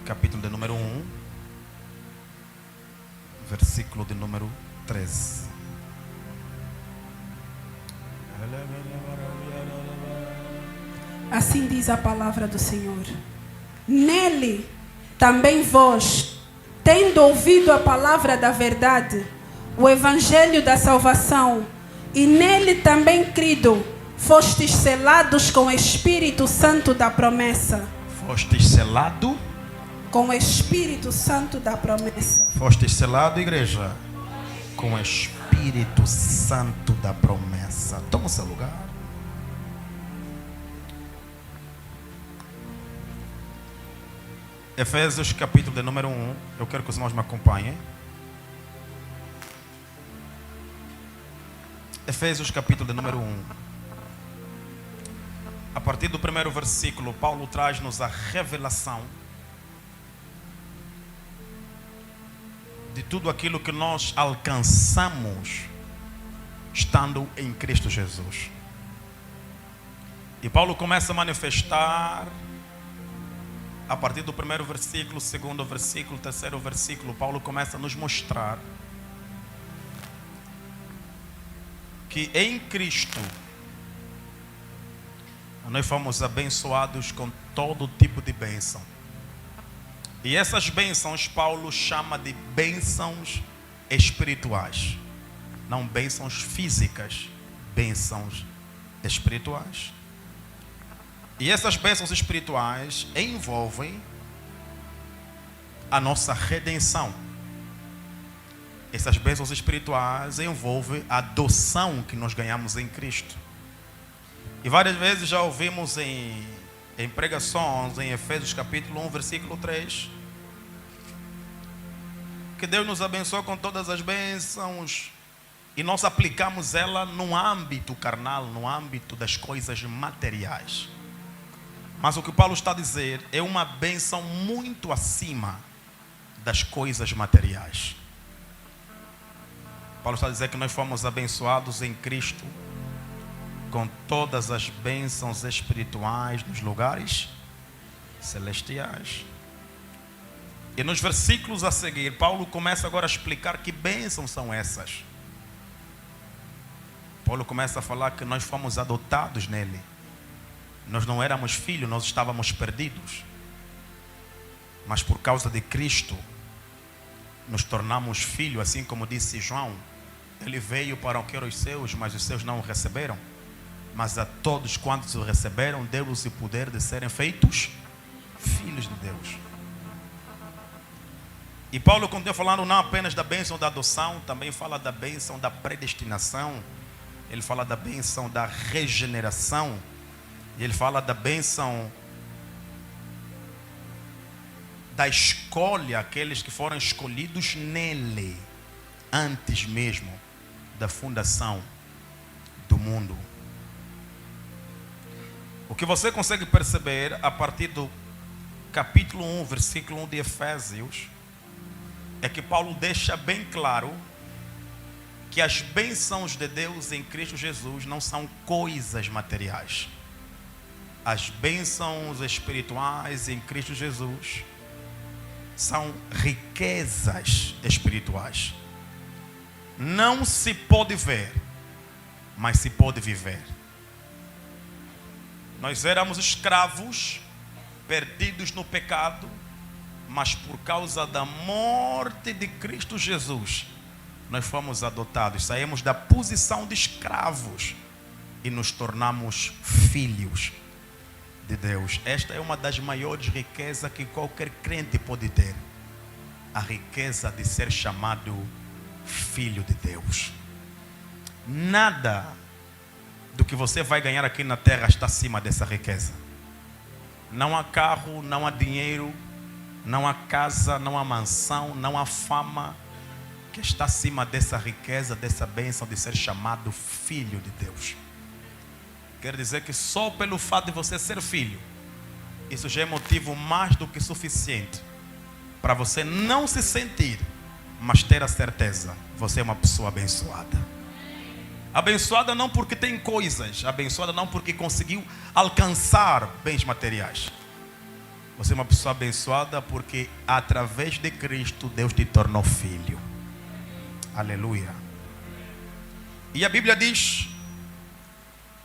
capítulo de número 1, versículo de número 13. Assim diz a palavra do Senhor. Nele também vós, tendo ouvido a palavra da verdade, o evangelho da salvação, e nele também crido, fostes selados com o Espírito Santo da promessa. Fostes selado? Com o Espírito Santo da promessa. Fostes selado, igreja? Com o Espírito Santo da promessa. Toma o seu lugar. Efésios capítulo de número 1. Eu quero que os irmãos me acompanhem. Efésios capítulo de número 1. A partir do primeiro versículo, Paulo traz-nos a revelação de tudo aquilo que nós alcançamos estando em Cristo Jesus. E Paulo começa a manifestar a partir do primeiro versículo, segundo versículo, terceiro versículo. Paulo começa a nos mostrar que em Cristo nós fomos abençoados com todo tipo de bênção. E essas bênçãos Paulo chama de bênçãos espirituais. Não bênçãos físicas, bênçãos espirituais. E essas bênçãos espirituais envolvem a nossa redenção. Essas bênçãos espirituais envolvem a adoção que nós ganhamos em Cristo. E várias vezes já ouvimos em pregações, em Efésios capítulo 1, versículo 3, que Deus nos abençoou com todas as bênçãos, e nós aplicamos ela no âmbito carnal, no âmbito das coisas materiais. Mas o que Paulo está a dizer é uma bênção muito acima das coisas materiais. Paulo está a dizer que nós fomos abençoados em Cristo com todas as bênçãos espirituais nos lugares celestiais. E nos versículos a seguir, Paulo começa agora a explicar que bênçãos são essas. Paulo começa a falar que nós fomos adotados nele. Nós não éramos filhos, nós estávamos perdidos. Mas por causa de Cristo, nos tornamos filhos, assim como disse João. Ele veio para o que eram os seus, mas os seus não o receberam. Mas a todos quantos o receberam, deu-lhes o poder de serem feitos filhos de Deus. E Paulo continua falando não apenas da bênção da adoção, também fala da bênção da predestinação. Ele fala da bênção da regeneração. E ele fala da bênção da escolha, aqueles que foram escolhidos nele, antes mesmo da fundação do mundo. O que você consegue perceber a partir do capítulo 1, versículo 1 de Efésios, é que Paulo deixa bem claro que as bênçãos de Deus em Cristo Jesus não são coisas materiais. As bênçãos espirituais em Cristo Jesus são riquezas espirituais. Não se pode ver, mas se pode viver. Nós éramos escravos, perdidos no pecado, mas por causa da morte de Cristo Jesus, nós fomos adotados. Saímos da posição de escravos e nos tornamos filhos de Deus. Esta é uma das maiores riquezas que qualquer crente pode ter. A riqueza de ser chamado filho de Deus. Nada do que você vai ganhar aqui na terra está acima dessa riqueza. Não há carro, não há dinheiro, não há casa, não há mansão, não há fama que está acima dessa riqueza, dessa bênção de ser chamado filho de Deus. Quer dizer que só pelo fato de você ser filho, isso já é motivo mais do que suficiente para você não se sentir, mas ter a certeza, você é uma pessoa abençoada. Abençoada não porque tem coisas, abençoada não porque conseguiu alcançar bens materiais. Você é uma pessoa abençoada porque através de Cristo Deus te tornou filho. Aleluia. E a Bíblia diz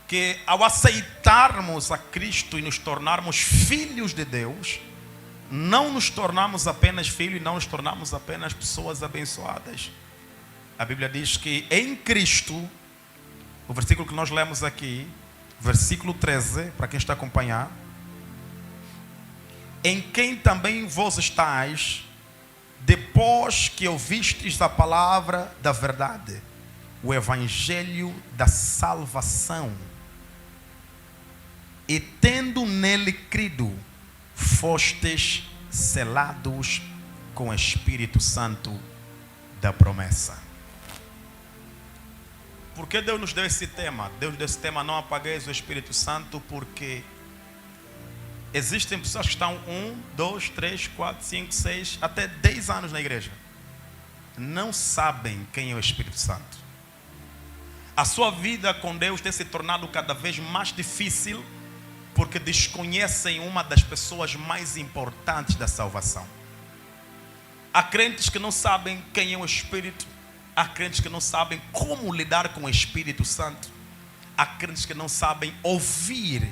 que ao aceitarmos a Cristo e nos tornarmos filhos de Deus, não nos tornamos apenas filhos e não nos tornamos apenas pessoas abençoadas. A Bíblia diz que em Cristo, o versículo que nós lemos aqui, versículo 13, para quem está a acompanhar, em quem também vós estáis, depois que ouvistes a palavra da verdade, o evangelho da salvação, e tendo nele crido, fostes selados com o Espírito Santo da promessa. Por que Deus nos deu esse tema? Deus deu esse tema: não apagueis o Espírito Santo, porque existem pessoas que estão 1, 2, 3, 4, 5, 6, até 10 anos na igreja. Não sabem quem é o Espírito Santo. A sua vida com Deus tem se tornado cada vez mais difícil porque desconhecem uma das pessoas mais importantes da salvação. Há crentes que não sabem quem é o Espírito. Há crentes que não sabem como lidar com o Espírito Santo. Há crentes que não sabem ouvir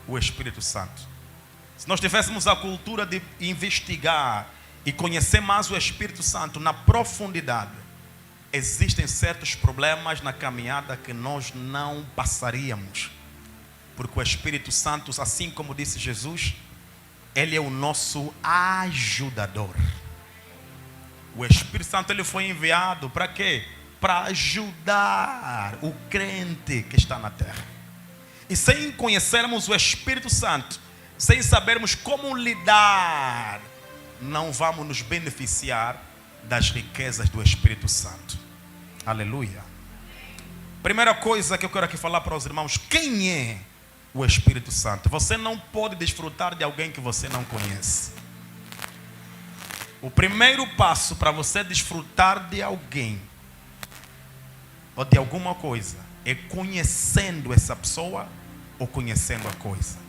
o Espírito Santo. Se nós tivéssemos a cultura de investigar e conhecer mais o Espírito Santo na profundidade, existem certos problemas na caminhada que nós não passaríamos. Porque o Espírito Santo, assim como disse Jesus, ele é o nosso ajudador. O Espírito Santo ele foi enviado para quê? Para ajudar o crente que está na terra. E sem conhecermos o Espírito Santo, sem sabermos como lidar, não vamos nos beneficiar das riquezas do Espírito Santo. Aleluia. Primeira coisa que eu quero aqui falar para os irmãos: quem é o Espírito Santo? Você não pode desfrutar de alguém que você não conhece. O primeiro passo para você desfrutar de alguém ou de alguma coisa é conhecendo essa pessoa ou conhecendo a coisa.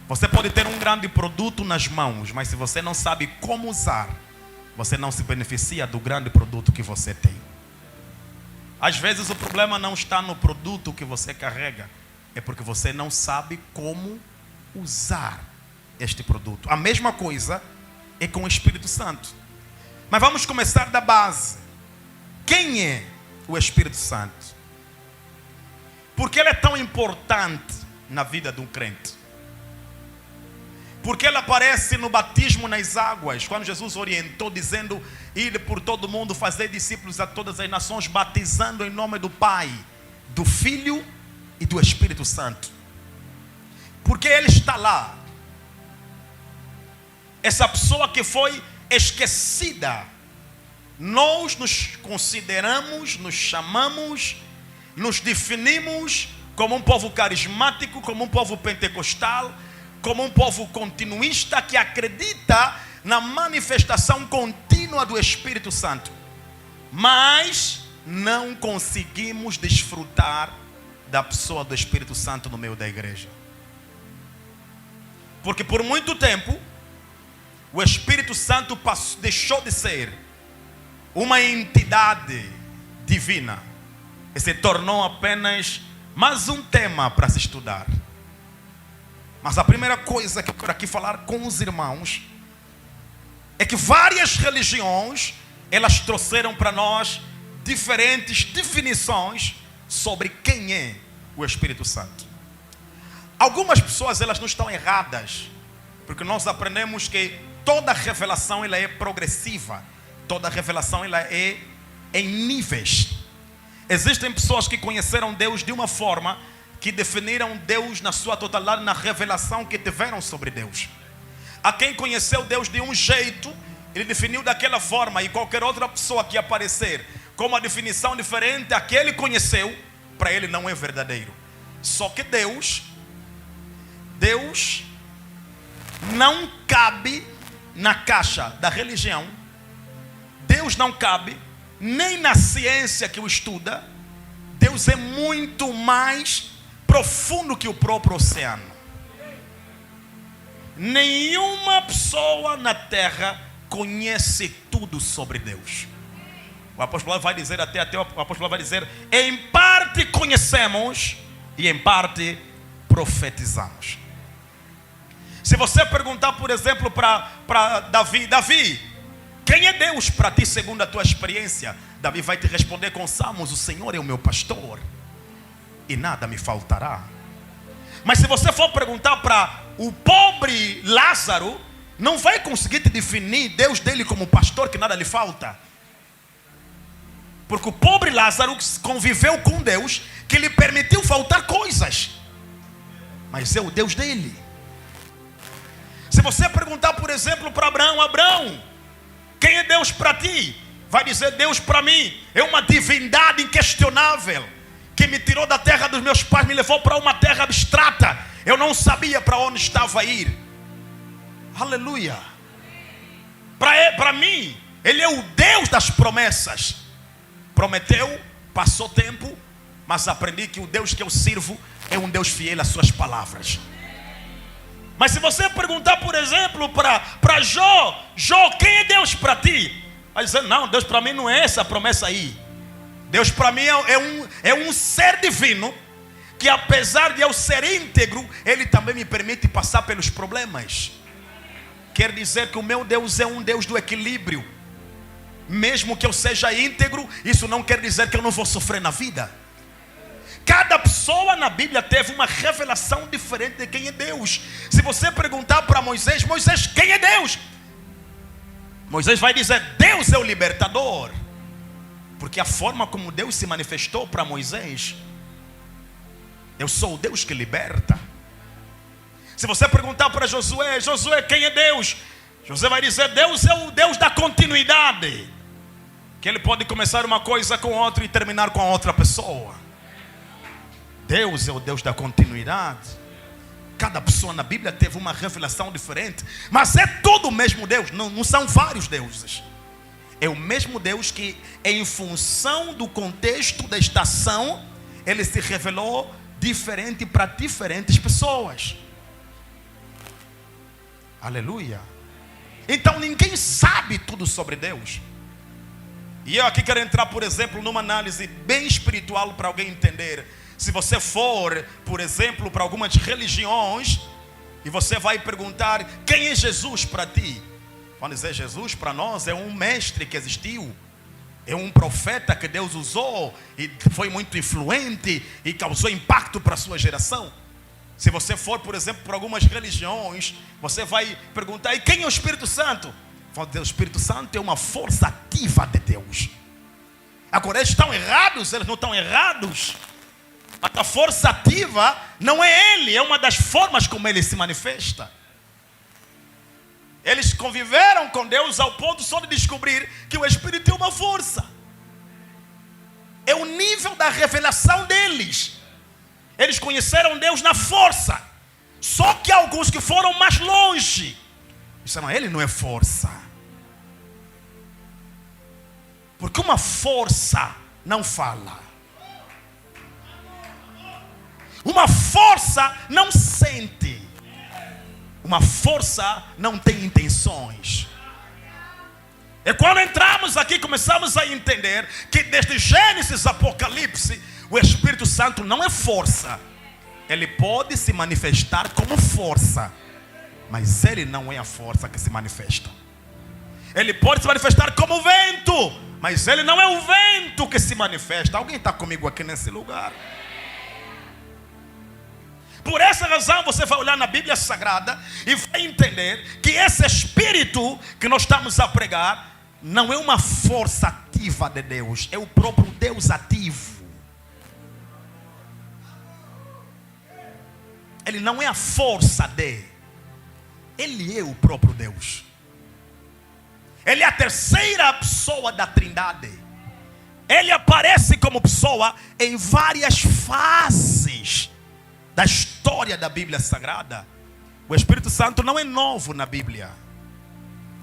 Você pode ter um grande produto nas mãos, mas se você não sabe como usar, você não se beneficia do grande produto que você tem. Às vezes o problema não está no produto que você carrega, é porque você não sabe como usar este produto. A mesma coisa é com o Espírito Santo. Mas vamos começar da base. Quem é o Espírito Santo? Por que ele é tão importante na vida de um crente? Porque ele aparece no batismo nas águas, quando Jesus orientou dizendo: ide por todo mundo, fazer discípulos a todas as nações, batizando em nome do Pai, do Filho e do Espírito Santo. Porque ele está lá. Essa pessoa que foi esquecida. Nós nos consideramos, nos chamamos, nos definimos como um povo carismático, como um povo pentecostal, como um povo continuista que acredita na manifestação contínua do Espírito Santo. Mas não conseguimos desfrutar da pessoa do Espírito Santo no meio da igreja. Porque por muito tempo o Espírito Santo deixou de ser uma entidade divina e se tornou apenas mais um tema para se estudar. Mas a primeira coisa que eu quero aqui falar com os irmãos é que várias religiões, elas trouxeram para nós diferentes definições sobre quem é o Espírito Santo. Algumas pessoas, elas não estão erradas, porque nós aprendemos que toda revelação ela é progressiva, toda revelação ela é em níveis. Existem pessoas que conheceram Deus de uma forma, que definiram Deus na sua totalidade na revelação que tiveram sobre Deus. A quem conheceu Deus de um jeito, ele definiu daquela forma, e qualquer outra pessoa que aparecer com uma definição diferente a que ele conheceu, para ele não é verdadeiro. Só que Deus não cabe na caixa da religião. Deus não cabe nem na ciência que o estuda. Deus é muito mais profundo que o próprio oceano. nenhuma pessoa na terra conhece tudo sobre Deus. O apóstolo vai dizer, até o apóstolo vai dizer, em parte conhecemos e em parte profetizamos. Se você perguntar, por exemplo, para Davi, quem é Deus para ti segundo a tua experiência? Davi vai te responder com salmos: o Senhor é o meu pastor e nada me faltará. Mas se você for perguntar para o pobre Lázaro, não vai conseguir te definir Deus dele como pastor que nada lhe falta. Porque o pobre Lázaro conviveu com Deus que lhe permitiu faltar coisas, mas é o Deus dele. Se você perguntar, por exemplo, para Abraão, quem é Deus para ti? Vai dizer: Deus para mim é uma divindade inquestionável, que me tirou da terra dos meus pais, me levou para uma terra abstrata. Eu não sabia para onde estava a ir. Aleluia. Para mim, Ele é o Deus das promessas. Prometeu, passou tempo, mas aprendi que o Deus que eu sirvo é um Deus fiel às suas palavras. Mas se você perguntar, por exemplo, para Jó, quem é Deus para ti? Vai dizer: não, Deus para mim não é essa promessa aí. Deus para mim é um ser divino, que apesar de eu ser íntegro, Ele também me permite passar pelos problemas. Quer dizer que o meu Deus é um Deus do equilíbrio. Mesmo que eu seja íntegro, isso não quer dizer que eu não vou sofrer na vida. Cada pessoa na Bíblia teve uma revelação diferente de quem é Deus. Se você perguntar para Moisés, quem é Deus? Moisés vai dizer: Deus é o libertador. Porque a forma como Deus se manifestou para Moisés: eu sou o Deus que liberta. Se você perguntar para Josué, quem é Deus? Josué vai dizer: Deus é o Deus da continuidade, que Ele pode começar uma coisa com outra e terminar com a outra pessoa. Deus é o Deus da continuidade. Cada pessoa na Bíblia teve uma revelação diferente, mas é todo o mesmo Deus. Não são vários deuses. É o mesmo Deus que, em função do contexto da estação, Ele se revelou diferente para diferentes pessoas. Aleluia. Então ninguém sabe tudo sobre Deus. E eu aqui quero entrar, por exemplo, numa análise bem espiritual para alguém entender. Se você for, por exemplo, para algumas religiões, e você vai perguntar: quem é Jesus para ti? Vão dizer: Jesus para nós é um mestre que existiu, é um profeta que Deus usou e foi muito influente e causou impacto para a sua geração. Se você for, por exemplo, para algumas religiões, você vai perguntar: e quem é o Espírito Santo? Vão dizer: o Espírito Santo é uma força ativa de Deus. Agora, eles estão errados? Eles não estão errados. A força ativa não é Ele, é uma das formas como Ele se manifesta. Eles conviveram com Deus ao ponto só de descobrir que o Espírito é uma força. É o nível da revelação deles. Eles conheceram Deus na força. Só que alguns que foram mais longe disseram: Ele não é força. Porque uma força não fala. Uma força não sente. Uma força não tem intenções. E quando entramos aqui, começamos a entender que desde Gênesis a Apocalipse, o Espírito Santo não é força. Ele pode se manifestar como força, mas Ele não é a força que se manifesta. Ele pode se manifestar como vento, mas Ele não é o vento que se manifesta. Alguém está comigo aqui nesse lugar? Por essa razão você vai olhar na Bíblia Sagrada e vai entender que esse Espírito que nós estamos a pregar não é uma força ativa de Deus, é o próprio Deus ativo. Ele não é a força de, Ele é o próprio Deus. Ele é a terceira pessoa da Trindade. Ele aparece como pessoa em várias fases da história da Bíblia Sagrada. O Espírito Santo não é novo na Bíblia.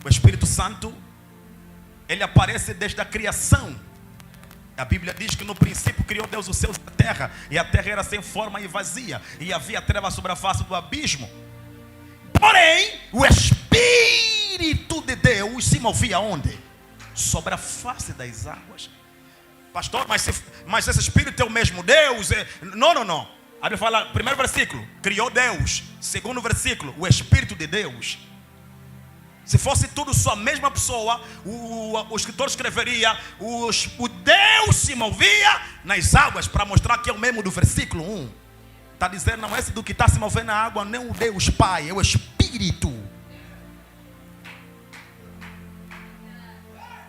O Espírito Santo, ele aparece desde a criação. A Bíblia diz que no princípio criou Deus os céus e a terra, e a terra era sem forma e vazia, e havia trevas sobre a face do abismo. Porém, o Espírito de Deus se movia onde? Sobre a face das águas. Pastor, mas esse Espírito é o mesmo Deus? Não. A Bíblia fala, primeiro versículo, criou Deus. Segundo versículo, o Espírito de Deus. Se fosse tudo só a mesma pessoa, o escritor escreveria, o Deus se movia nas águas, para mostrar que é o mesmo do versículo 1. Está dizendo, não é esse do que está se movendo na água, nem o Deus Pai, é o Espírito.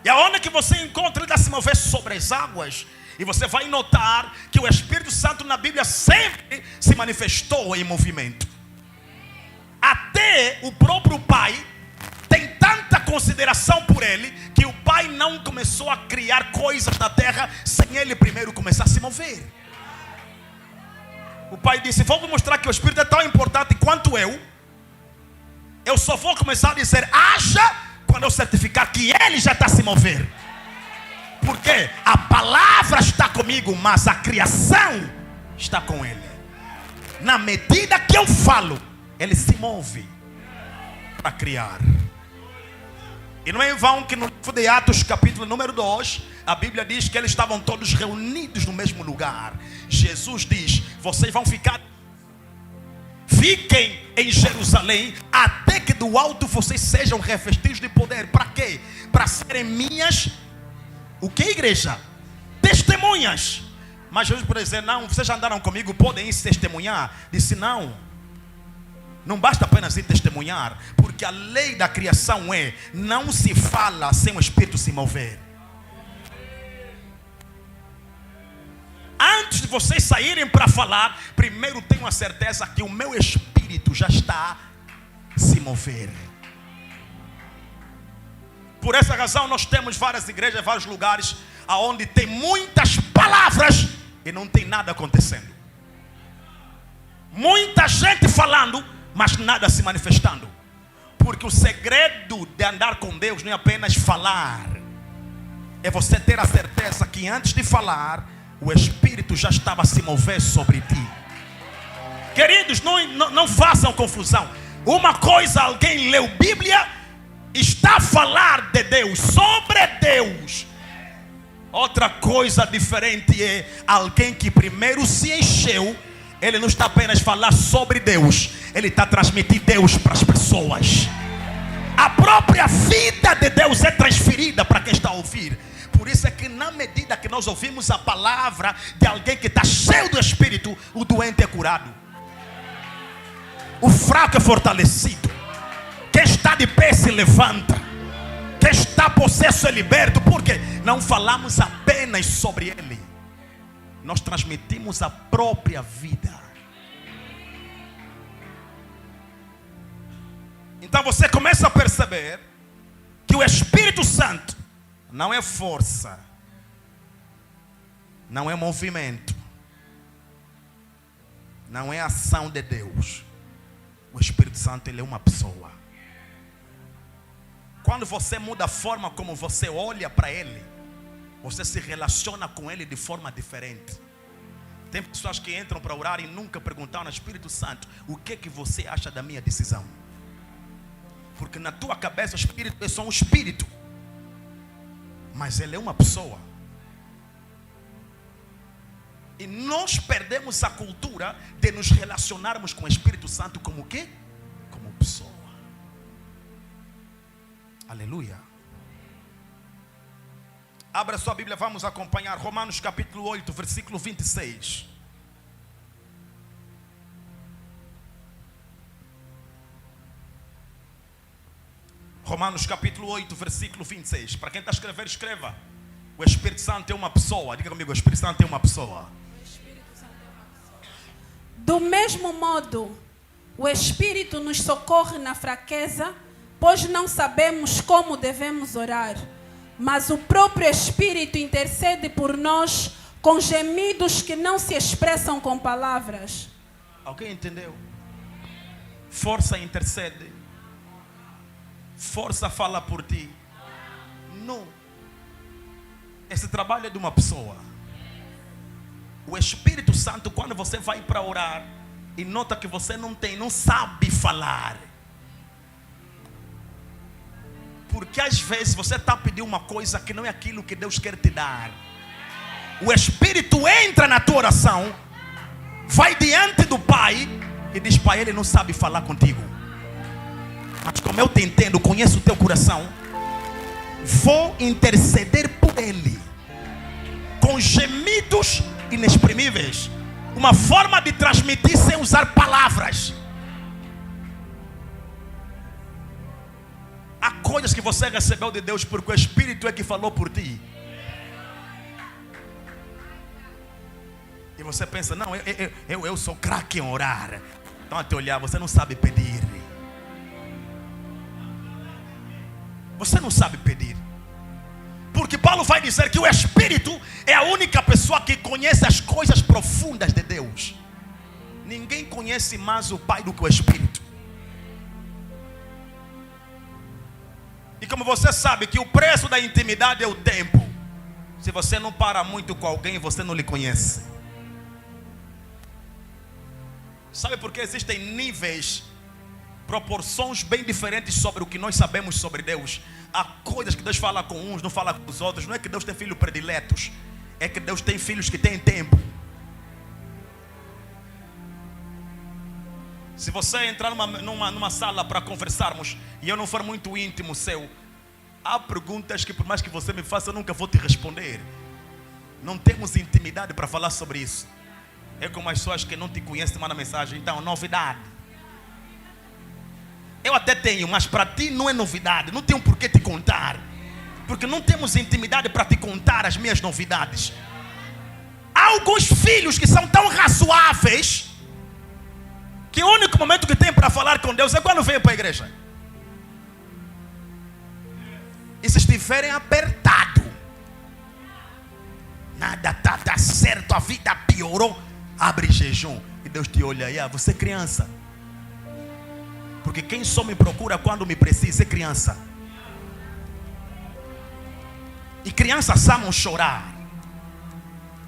E aonde que você encontra ele está se mover sobre as águas? E você vai notar que o Espírito Santo na Bíblia sempre se manifestou em movimento. Até o próprio Pai tem tanta consideração por ele, que o Pai não começou a criar coisas na terra sem ele primeiro começar a se mover. O Pai disse, vou mostrar que o Espírito é tão importante quanto eu só vou começar a dizer haja quando eu certificar que ele já está se mover. Porque a palavra está comigo, mas a criação está com ele. Na medida que eu falo, ele se move para criar. E não é em vão que no livro de Atos, capítulo número 2, a Bíblia diz que eles estavam todos reunidos no mesmo lugar. Jesus diz, vocês vão fiquem em Jerusalém, até que do alto vocês sejam revestidos de poder. Para quê? Para serem minhas, o que, igreja? Testemunhas. Mas Jesus pode dizer, não, vocês já andaram comigo, podem ir testemunhar. Disse, não basta apenas ir testemunhar, porque a lei da criação não se fala sem o Espírito se mover. Antes de vocês saírem para falar, primeiro tenham a certeza que o meu Espírito já está se mover. Por essa razão nós temos várias igrejas, vários lugares onde tem muitas palavras e não tem nada acontecendo. Muita gente falando, mas nada se manifestando. Porque o segredo de andar com Deus não é apenas falar, é você ter a certeza que antes de falar, o Espírito já estava a se mover sobre ti. Queridos, não façam confusão. Uma coisa, alguém leu Bíblia, está a falar de Deus, sobre Deus. Outra coisa diferente é alguém que primeiro se encheu. Ele não está apenas a falar sobre Deus, ele está a transmitir Deus para as pessoas. A própria vida de Deus é transferida para quem está a ouvir. Por isso é que na medida que nós ouvimos a palavra de alguém que está cheio do Espírito, o doente é curado, o fraco é fortalecido, quem está de pé se levanta, quem está possesso é liberto. Porque não falamos apenas sobre ele, nós transmitimos a própria vida. Então você começa a perceber que o Espírito Santo não é força, não é movimento, não é ação de Deus. O Espírito Santo, ele é uma pessoa. Quando você muda a forma como você olha para ele, você se relaciona com ele de forma diferente. Tem pessoas que entram para orar e nunca perguntaram ao Espírito Santo, o que você acha da minha decisão? Porque na tua cabeça o Espírito é só um espírito, mas ele é uma pessoa. E nós perdemos a cultura de nos relacionarmos com o Espírito Santo como o quê? Como pessoa. Aleluia. Abra sua Bíblia, vamos acompanhar Romanos capítulo 8, versículo 26. Romanos capítulo 8, versículo 26. Para quem está a escrever, escreva. O Espírito Santo é uma pessoa. Diga comigo, o Espírito Santo é uma pessoa. Do mesmo modo, o Espírito nos socorre na fraqueza, pois não sabemos como devemos orar. Mas o próprio Espírito intercede por nós com gemidos que não se expressam com palavras. Alguém entendeu? Força intercede. Força fala por ti. Não. Esse trabalho é de uma pessoa. O Espírito Santo, quando você vai para orar e nota que você não sabe falar, Porque às vezes você está pedindo uma coisa que não é aquilo que Deus quer te dar. O Espírito entra na tua oração, vai diante do Pai e diz: Pai, Ele não sabe falar contigo, mas como eu te entendo, conheço o teu coração, vou interceder por Ele com gemidos inexprimíveis. Uma forma de transmitir sem usar palavras. Há coisas que você recebeu de Deus porque o Espírito é que falou por ti. E você pensa: não, eu sou craque em orar. Então a te olhar, você não sabe pedir. Você não sabe pedir. Porque Paulo vai dizer que o Espírito é a única pessoa que conhece as coisas profundas de Deus. Ninguém conhece mais o Pai do que o Espírito. E como você sabe que o preço da intimidade é o tempo, se você não para muito com alguém, você não lhe conhece. Sabe por que existem níveis, proporções bem diferentes sobre o que nós sabemos sobre Deus? Há coisas que Deus fala com uns, não fala com os outros. Não é que Deus tem filhos prediletos, é que Deus tem filhos que têm tempo. Se você entrar numa sala para conversarmos e eu não for muito íntimo seu, há perguntas que por mais que você me faça, eu nunca vou te responder. Não temos intimidade para falar sobre isso. É como as pessoas que não te conhecem mandam mensagem: então, novidade. Eu até tenho, mas para ti não é novidade. Não tenho por que te contar, porque não temos intimidade para te contar as minhas novidades. Há alguns filhos que são tão razoáveis que o único momento que tem para falar com Deus é quando vem para a igreja. E se estiverem apertado, nada está certo, a vida piorou, abre jejum e Deus te olha aí: você é criança. Porque quem só me procura quando me precisa é criança. E crianças amam chorar.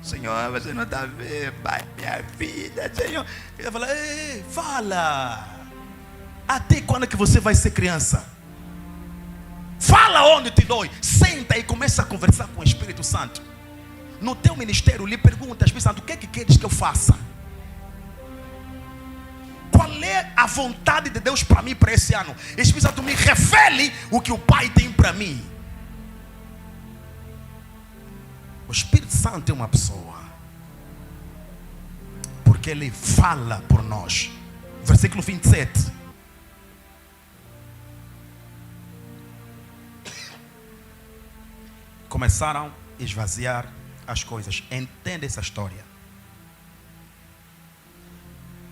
Senhor, você não está vendo, Pai, minha vida, Senhor. Ele fala: ei, fala. Até quando é que você vai ser criança? Fala onde te dói. Senta e começa a conversar com o Espírito Santo. No teu ministério, lhe pergunta: Espírito Santo, o que é que queres que eu faça? Qual é a vontade de Deus para mim para esse ano? Espírito Santo, me revele o que o Pai tem para mim. O Espírito Santo é uma pessoa, porque Ele fala por nós. Versículo 27. Começaram a esvaziar as coisas. Entende essa história?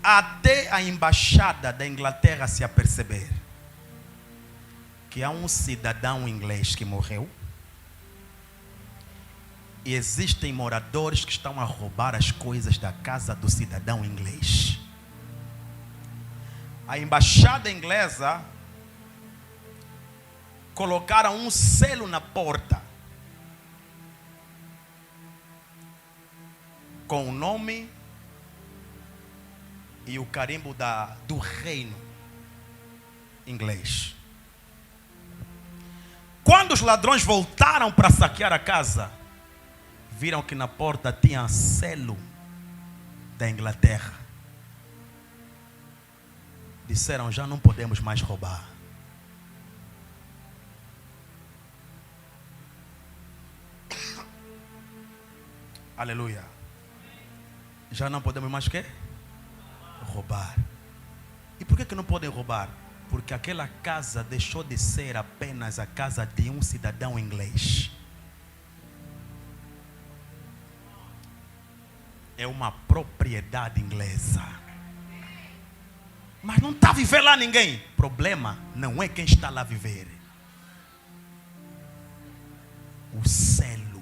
Até a embaixada da Inglaterra se aperceber que há um cidadão inglês que morreu e existem moradores que estão a roubar as coisas da casa do cidadão inglês. A embaixada inglesa colocaram um selo na porta com o nome e o carimbo do reino inglês. Quando os ladrões voltaram para saquear a casa, viram que na porta tinha selo da Inglaterra. Disseram: já não podemos mais roubar. Aleluia. Já não podemos mais o quê? Roubar. E por que não podem roubar? Porque aquela casa deixou de ser apenas a casa de um cidadão inglês. É uma propriedade inglesa. Mas não está a viver lá ninguém. O problema não é quem está lá a viver. O selo.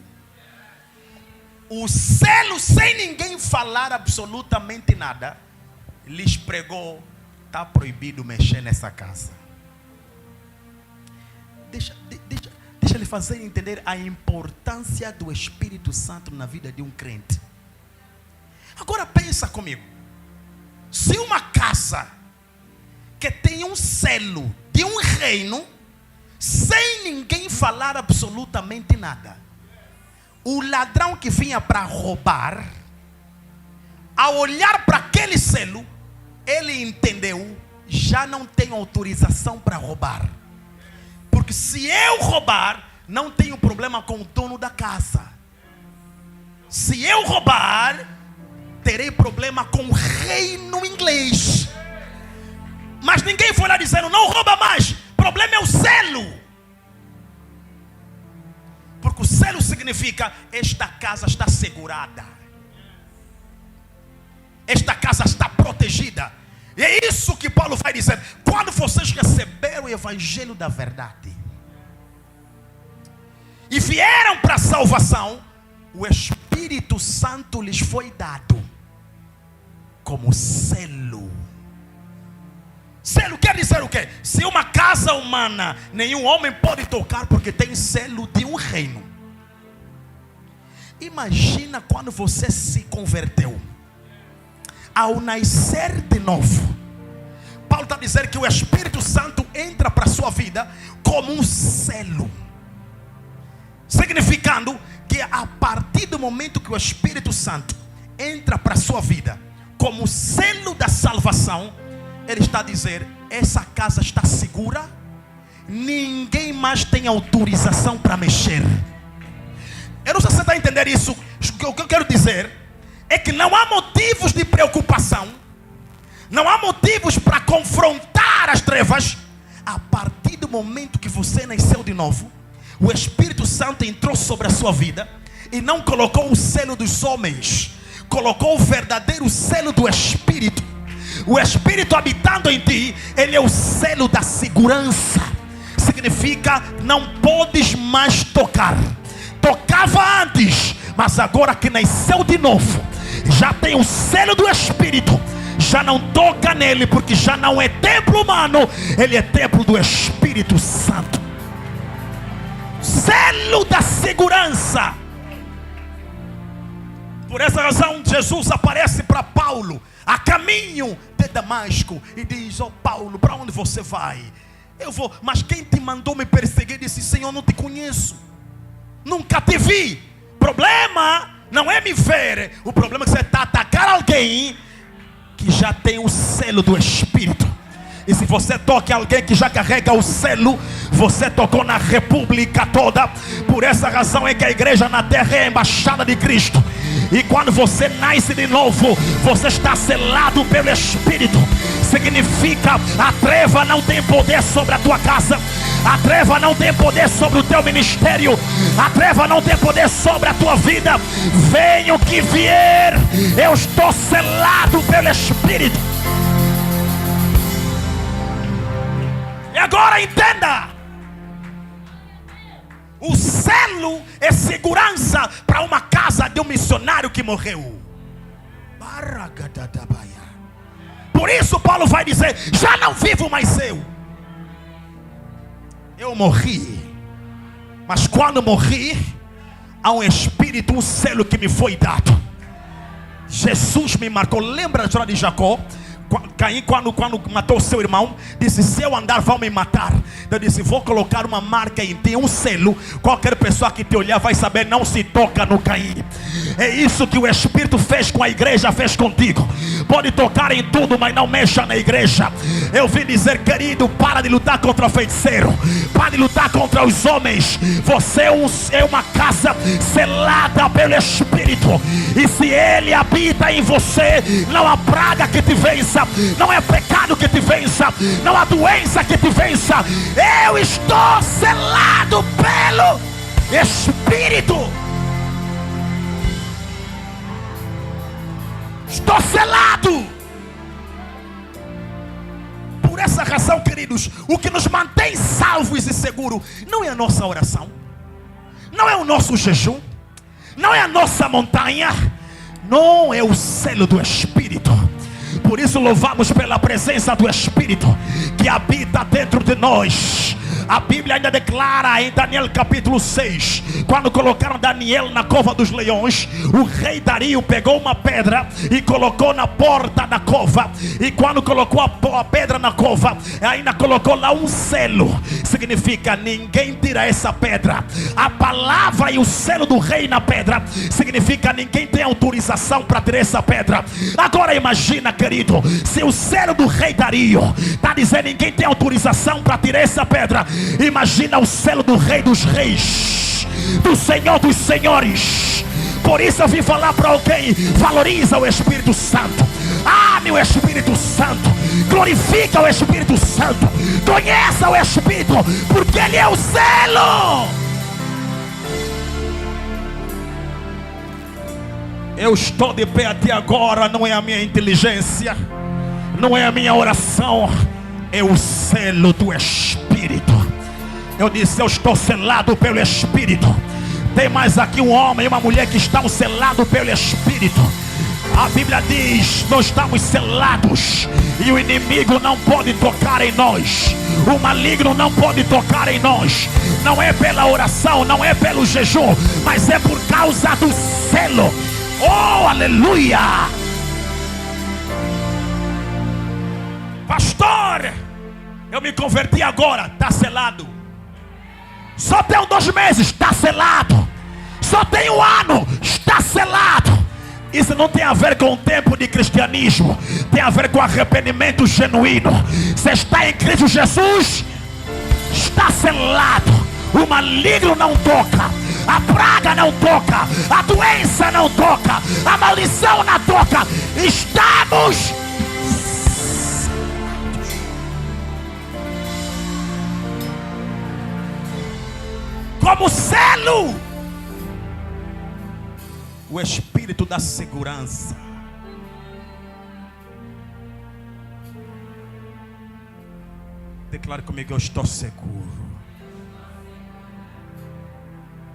O selo, sem ninguém falar absolutamente nada, lhes pregou: está proibido mexer nessa casa. Deixa ele fazer entender a importância do Espírito Santo na vida de um crente. Agora pensa comigo. Se uma casa que tem um selo de um reino, sem ninguém falar absolutamente nada, o ladrão que vinha para roubar, ao olhar para aquele selo, ele entendeu: já não tenho autorização para roubar. Porque se eu roubar, não tenho problema com o dono da casa. Se eu roubar, terei problema com o reino inglês. Mas ninguém foi lá dizendo: não rouba mais. O problema é o selo. Porque o selo significa: esta casa está segurada, esta casa está protegida. E é isso que Paulo vai dizer: quando vocês receberam o evangelho da verdade e vieram para a salvação, o Espírito Santo lhes foi dado como selo. Selo quer dizer o quê? Se uma casa humana nenhum homem pode tocar, porque tem selo de um reino. Imagina quando você se converteu, ao nascer de novo. Paulo está dizendo que o Espírito Santo entra para a sua vida como um selo, significando que a partir do momento que o Espírito Santo entra para a sua vida como selo da salvação, ele está a dizer: essa casa está segura, ninguém mais tem autorização para mexer. Eu não sei se você está a entender isso. O que eu quero dizer é que não há motivos de preocupação, não há motivos para confrontar as trevas. A partir do momento que você nasceu de novo, o Espírito Santo entrou sobre a sua vida e não colocou o selo dos homens, colocou o verdadeiro selo do Espírito. O Espírito habitando em ti, ele é o selo da segurança. Significa: não podes mais tocar. Tocava antes, mas agora que nasceu de novo, já tem o selo do Espírito. Já não toca nele, porque já não é templo humano, ele é templo do Espírito Santo. Selo da segurança. Por essa razão, Jesus aparece para Paulo a caminho de Damasco e diz: ó Paulo, para onde você vai? Eu vou. Mas quem te mandou me perseguir? Disse: Senhor, não te conheço, nunca te vi. Problema não é me ver, o problema é que você está a atacar alguém que já tem o selo do Espírito. E se você toca alguém que já carrega o selo, você tocou na república toda. Por essa razão é que a igreja na terra é a embaixada de Cristo. E quando você nasce de novo, você está selado pelo Espírito. Significa: a treva não tem poder sobre a tua casa, a treva não tem poder sobre o teu ministério, a treva não tem poder sobre a tua vida. Venha o que vier, eu estou selado pelo Espírito. E agora entenda: o selo é segurança para uma casa de um missionário que morreu. Por isso Paulo vai dizer: já não vivo mais eu morri. Mas quando morri, há um Espírito, um selo que me foi dado. Jesus me marcou. Lembra a história de Jacó? Caim, quando matou seu irmão, disse: se eu andar vão me matar. Eu disse: vou colocar uma marca em ti, um selo. Qualquer pessoa que te olhar vai saber: não se toca no Caim. É isso que o Espírito fez com a igreja, fez contigo. Pode tocar em tudo, mas não mexa na igreja. Eu vim dizer: querido, para de lutar contra o feiticeiro, para de lutar contra os homens. Você é uma casa selada pelo Espírito. E se ele habita em você, não há praga que te vença, não é pecado que te vença, não há doença que te vença. Eu estou selado pelo Espírito. Estou selado. Por essa razão, queridos, o que nos mantém salvos e seguros não é a nossa oração, não é o nosso jejum, não é a nossa montanha, não é o selo do Espírito. Por isso louvamos pela presença do Espírito que habita dentro de nós. A Bíblia ainda declara em Daniel capítulo 6, quando colocaram Daniel na cova dos leões, o rei Dario pegou uma pedra e colocou na porta da cova. E quando colocou a pedra na cova, ainda colocou lá um selo. Significa: ninguém tira essa pedra. A palavra e o selo do rei na pedra significa: ninguém tem autorização para tirar essa pedra. Agora imagina, querido, se o selo do rei Dario está dizendo ninguém tem autorização para tirar essa pedra, imagina o selo do rei dos reis, do Senhor dos senhores. Por isso eu vim falar para alguém: valoriza o Espírito Santo, ame o Espírito Santo, glorifica o Espírito Santo, conheça o Espírito, porque Ele é o selo. Eu estou de pé até agora, não é a minha inteligência, não é a minha oração, é o selo do Espírito. Eu disse: eu estou selado pelo Espírito. Tem mais aqui um homem e uma mulher que estão selados pelo Espírito. A Bíblia diz: nós estamos selados e o inimigo não pode tocar em nós, o maligno não pode tocar em nós. Não é pela oração, não é pelo jejum, mas é por causa do selo. Oh, aleluia! Pastor, eu me converti agora. Está selado. Só tenho 2 meses. Está selado. Só tenho 1 ano. Está selado. Isso não tem a ver com o tempo de cristianismo, tem a ver com arrependimento genuíno. Você está em Cristo Jesus, está selado. O maligno não toca, a praga não toca, a doença não toca, a maldição não toca. Estamos como selo. O Espírito da segurança. Declare comigo: eu estou seguro.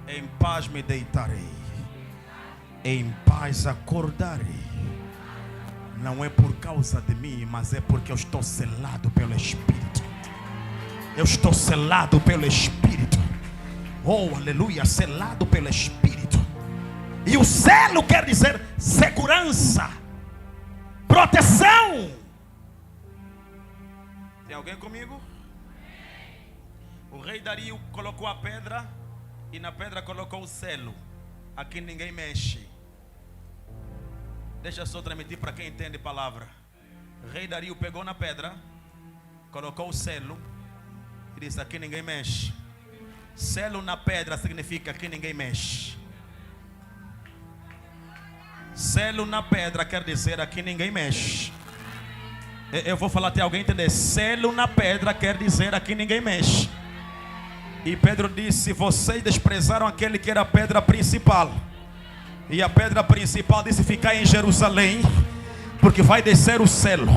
Em paz me deitarei, em paz acordarei. Não é por causa de mim, mas é porque eu estou selado pelo Espírito. Eu estou selado pelo Espírito. Oh, aleluia, selado pelo Espírito. E o selo quer dizer segurança, proteção. Tem alguém comigo? O rei Dario colocou a pedra e na pedra colocou o selo. Aqui ninguém mexe. Deixa eu só transmitir para quem entende palavra. O rei Dario pegou na pedra, colocou o selo e disse: aqui ninguém mexe. Selo na pedra significa que ninguém mexe. Selo na pedra quer dizer aqui ninguém mexe. Eu vou falar até alguém entender. Selo na pedra quer dizer aqui ninguém mexe. E Pedro disse: vocês desprezaram aquele que era a pedra principal. E a pedra principal disse: ficar em Jerusalém, porque vai descer o selo.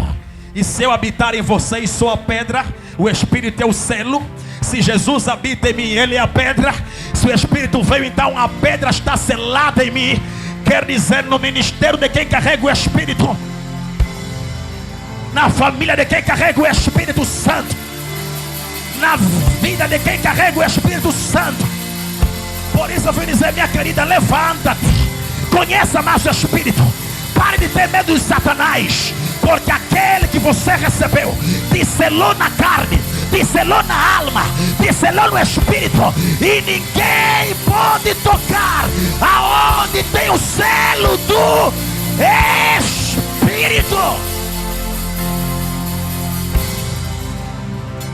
E se eu habitar em vocês, sou a pedra, o Espírito é o selo. Se Jesus habita em mim, Ele é a pedra. Se o Espírito veio, então a pedra está selada em mim. Quer dizer, no ministério de quem carrega o Espírito, na família de quem carrega o Espírito Santo, na vida de quem carrega o Espírito Santo. Por isso eu vim dizer: minha querida, levanta-te, conheça mais o Espírito, pare de ter medo de Satanás, porque aquele que você recebeu te selou na carne, te selou na alma, te selou no Espírito, e ninguém pode tocar aonde tem o selo do Espírito.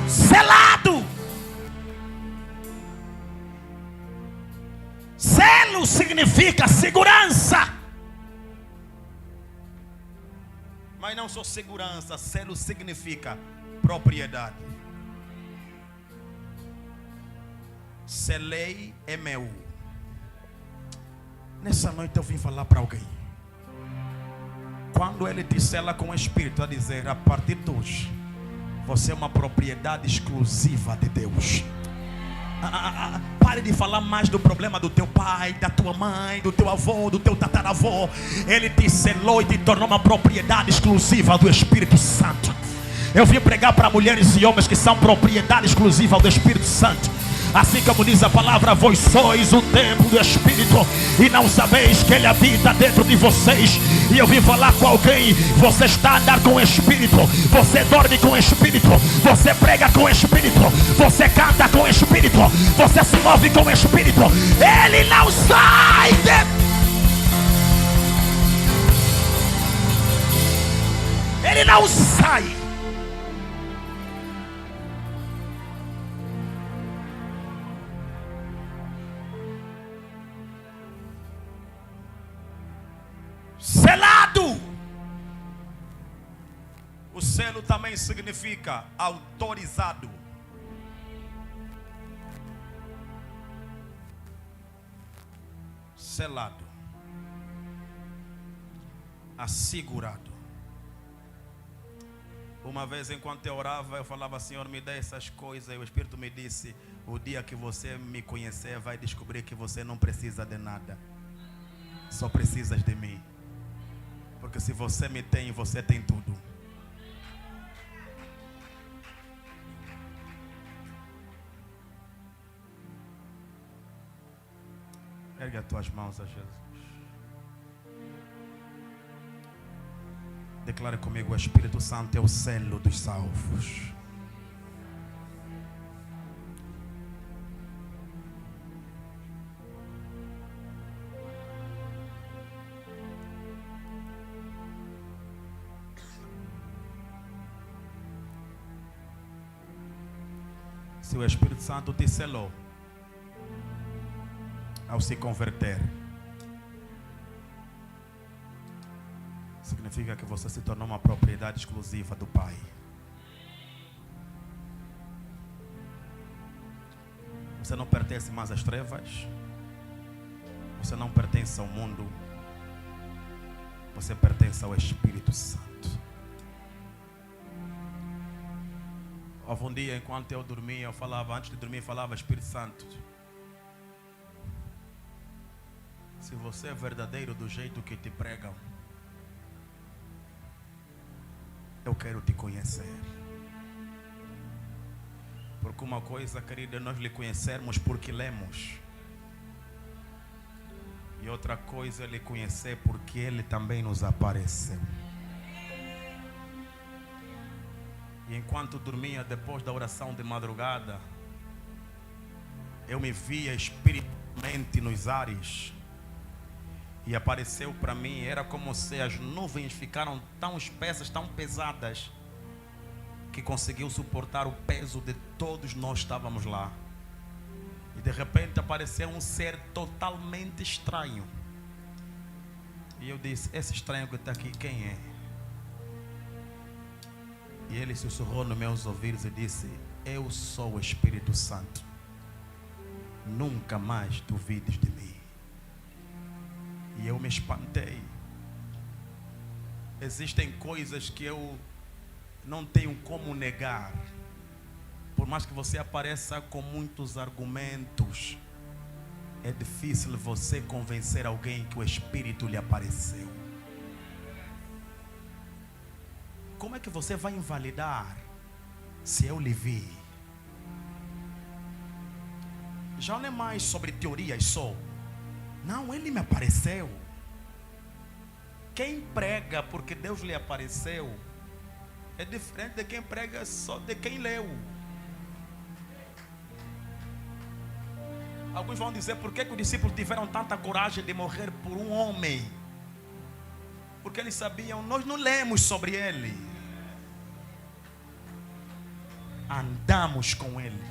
Selado. Selo significa segurança. Mas não só segurança, selo significa propriedade. Selei é meu. Nessa noite eu vim falar para alguém. Quando Ele te sela com o Espírito, a dizer: a partir de hoje você é uma propriedade exclusiva de Deus. Pare de falar mais do problema do teu pai, da tua mãe, do teu avô, do teu tataravô. Ele te selou e te tornou uma propriedade exclusiva do Espírito Santo. Eu vim pregar para mulheres e homens que são propriedade exclusiva do Espírito Santo. Assim como diz a palavra, vós sois o templo do Espírito e não sabeis que Ele habita dentro de vocês. E eu vim falar com alguém: você está a andar com o Espírito, você dorme com o Espírito, você prega com o Espírito, você canta com o Espírito, você se move com o Espírito. Ele não sai Ele não sai. Selado. O selo também significa autorizado. Selado, assegurado. Uma vez, enquanto eu orava, eu falava: Senhor, me dê essas coisas. E o Espírito me disse: o dia que você me conhecer, vai descobrir que você não precisa de nada, só precisas de mim. Porque se você me tem, você tem tudo. Ergue as tuas mãos a Jesus. Declare comigo: o Espírito Santo é o selo dos salvos. Se o Espírito Santo te selou ao se converter, significa que você se tornou uma propriedade exclusiva do Pai. Você não pertence mais às trevas, você não pertence ao mundo, você pertence ao Espírito Santo. Houve um dia, enquanto eu dormia, eu falava, antes de dormir, eu falava: Espírito Santo, se você é verdadeiro do jeito que te pregam, eu quero te conhecer. Porque uma coisa, querida, é nós lhe conhecermos porque lemos. E outra coisa é lhe conhecer porque Ele também nos apareceu. E enquanto dormia, depois da oração de madrugada, eu me via espiritualmente nos ares. E apareceu para mim, era como se as nuvens ficaram tão espessas, tão pesadas, que conseguiu suportar o peso de todos nós estávamos lá. E de repente apareceu um ser totalmente estranho. E eu disse: esse estranho que está aqui, quem é? E ele sussurrou nos meus ouvidos e disse: eu sou o Espírito Santo. Nunca mais duvides de mim. E eu me espantei. Existem coisas que eu não tenho como negar. Por mais que você apareça com muitos argumentos, é difícil você convencer alguém que o Espírito lhe apareceu. Como é que você vai invalidar se eu lhe vi? Já não é mais sobre teorias só. Não, Ele me apareceu. Quem prega porque Deus lhe apareceu é diferente de quem prega só de quem leu. Alguns vão dizer: por que os discípulos tiveram tanta coragem de morrer por um homem? Porque eles sabiam, nós não lemos sobre ele, andamos com ele,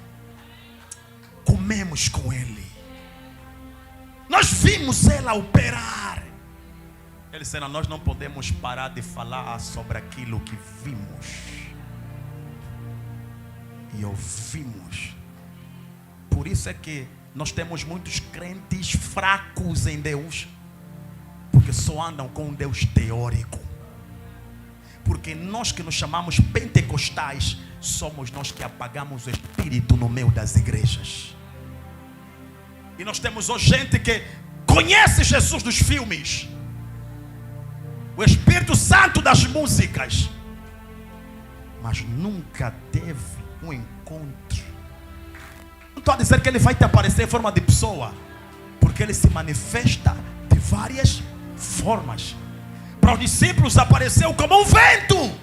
comemos com ele, nós vimos ele operar. Eles disseram: nós não podemos parar de falar sobre aquilo que vimos e ouvimos. Por isso é que nós temos muitos crentes fracos em Deus, porque só andam com um Deus teórico. Porque nós que nos chamamos pentecostais, somos nós que apagamos o Espírito no meio das igrejas. E nós temos hoje gente que conhece Jesus dos filmes, o Espírito Santo das músicas, mas nunca teve um encontro. Não estou a dizer que ele vai te aparecer em forma de pessoa, porque ele se manifesta de várias formas. Para os discípulos apareceu como um vento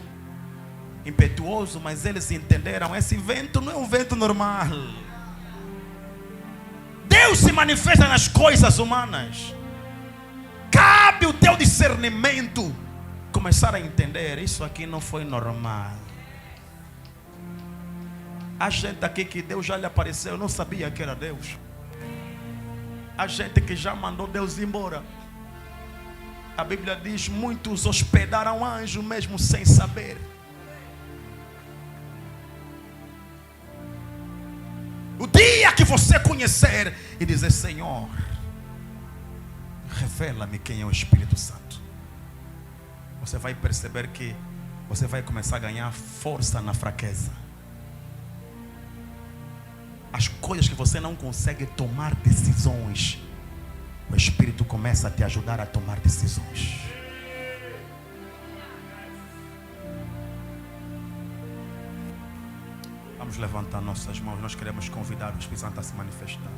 impetuoso, mas eles entenderam: esse vento não é um vento normal. Deus se manifesta nas coisas humanas. Cabe o teu discernimento começar a entender: isso aqui não foi normal. Há gente aqui que Deus já lhe apareceu, eu não sabia que era Deus. Há gente que já mandou Deus embora. A Bíblia diz: muitos hospedaram anjo mesmo sem saber. O dia que você conhecer e dizer: Senhor, revela-me quem é o Espírito Santo, você vai perceber que você vai começar a ganhar força na fraqueza. As coisas que você não consegue tomar decisões, o Espírito começa a te ajudar a tomar decisões. Vamos levantar nossas mãos. Nós queremos convidar o Espírito Santo a se manifestar.